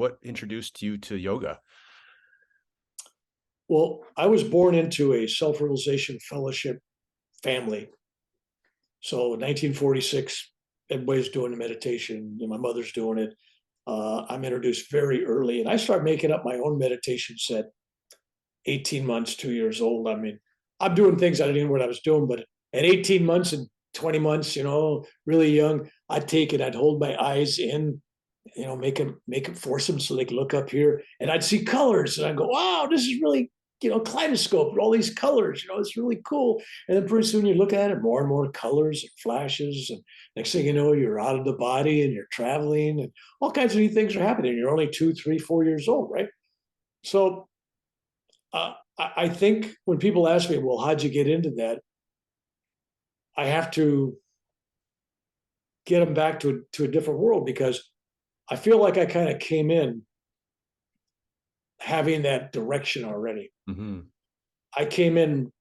What introduced you to yoga? Well, I was born into a self-realization fellowship family. So 1946, everybody's doing the meditation. My mother's doing it. I'm introduced very early, and I started making up my own meditation set 18 months, 2 years old. I mean, I'm doing things I didn't know what I was doing, but at 18 months and 20 months, really young, I'd take it, I'd hold my eyes in, make them force them so they can look up here, and I'd see colors, and I'd go, wow, this is really, kaleidoscope with all these colors, it's really cool. And then pretty soon you look at it, more and more colors and flashes, and next thing you know, you're out of the body and you're traveling, and all kinds of neat things are happening. You're only 2, 3, 4 years old, right? So I think when people ask me, well, how'd you get into that? I have to get them back to a different world because I feel like I kind of came in having that direction already. Hmm. I came in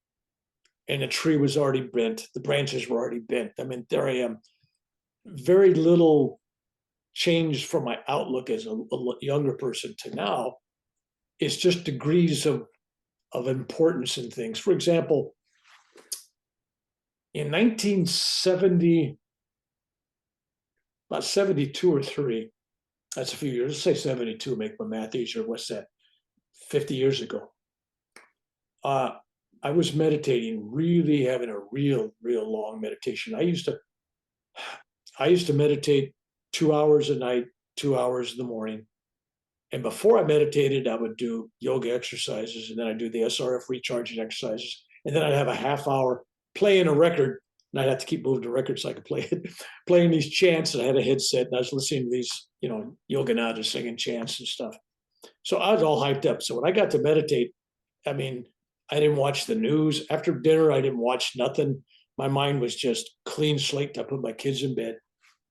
and the tree was already bent, the branches were already bent. I mean, there I am. Very little change from my outlook as a younger person to now. It's just degrees of importance in things. For example, in 1970, about 72 or 3, that's a few years, let's say 72, make my math easier. What's that? 50 years ago. Uh, I was meditating, really having a real long meditation. I used to meditate 2 hours a night, 2 hours in the morning. And before I meditated, I would do yoga exercises, and then I'd do the SRF recharging exercises. And then I'd have a half hour playing a record, and I'd have to keep moving the record so I could play it, playing these chants. And I had a headset, and I was listening to these, Yogananda singing chants and stuff. So I was all hyped up. So when I got to meditate, I mean, I didn't watch the news. After dinner, I didn't watch nothing. My mind was just clean slate. I put my kids in bed.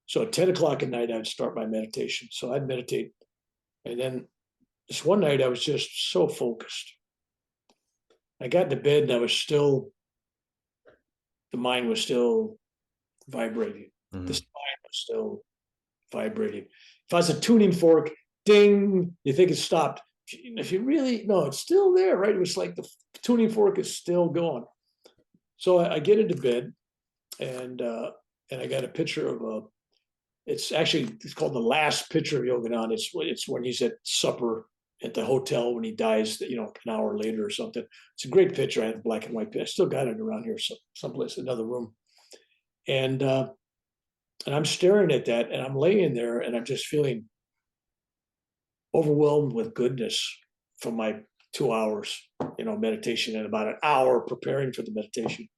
So at 10 o'clock at night, I'd start my meditation. So I'd meditate. And then this one night, I was just so focused. I got into bed and the mind was still vibrating. The Hmm. spine was still vibrating. If I was a tuning fork, ding, you think it stopped. If you really, no, it's still there, right? It was like the tuning fork is still going. So I get into bed and I got a picture of a, it's called the last picture of Yogananda. It's when he's at supper at the hotel when he dies, an hour later or something. It's a great picture. I had a black and white. I still got it around here, someplace, another room. And and I'm staring at that, and I'm laying there, and I'm just feeling overwhelmed with goodness from my 2 hours, meditation, and about an hour preparing for the meditation.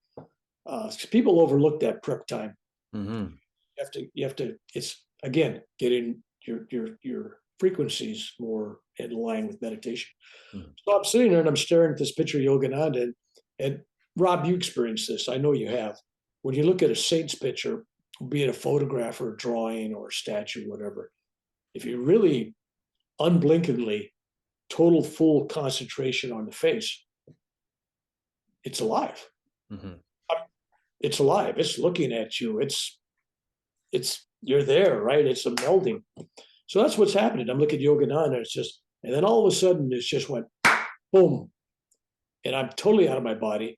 People overlook that prep time. Hmm. You have to. It's again getting your frequencies more in line with meditation. Hmm. So I'm sitting there and I'm staring at this picture of Yogananda, and Rob, you experienced this. I know you have. When you look at a saint's picture, be it a photograph or a drawing or a statue, whatever, if you really unblinkingly, total full concentration on the face, it's alive. Hmm. It's alive. It's looking at you. It's you're there, right? It's a melding. So that's what's happening. I'm looking at Yogananda. It's just, and then all of a sudden, it just went boom, and I'm totally out of my body.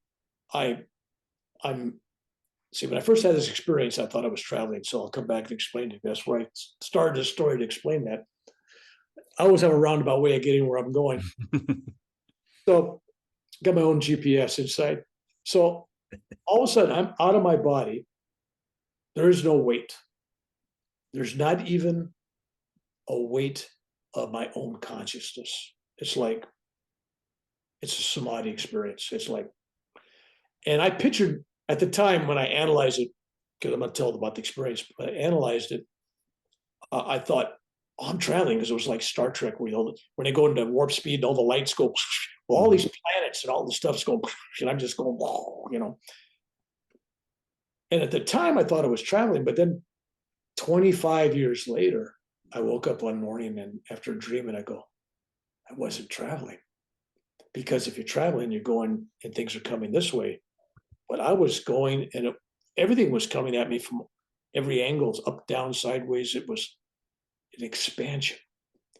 I I'm See, when I first had this experience, I thought I was traveling. So I'll come back and explain to you. That's where I started this story to explain that. I always have a roundabout way of getting where I'm going. So got my own GPS inside. So all of a sudden, I'm out of my body. There is no weight. There's not even a weight of my own consciousness. It's like it's a samadhi experience. It's like, and I pictured at the time when I analyzed it, because I'm going to tell about the experience, but I analyzed it. I thought, oh, I'm traveling because it was like Star Trek where when they go into warp speed and all the lights go, well, all these Hmm. planets and all the stuff's going, and I'm just going, And at the time, I thought I was traveling, but then 25 years later, I woke up one morning and after dreaming, I go, I wasn't traveling. Because if you're traveling, you're going and things are coming this way. But I was going and everything was coming at me from every angle, up, down, sideways. It was an expansion.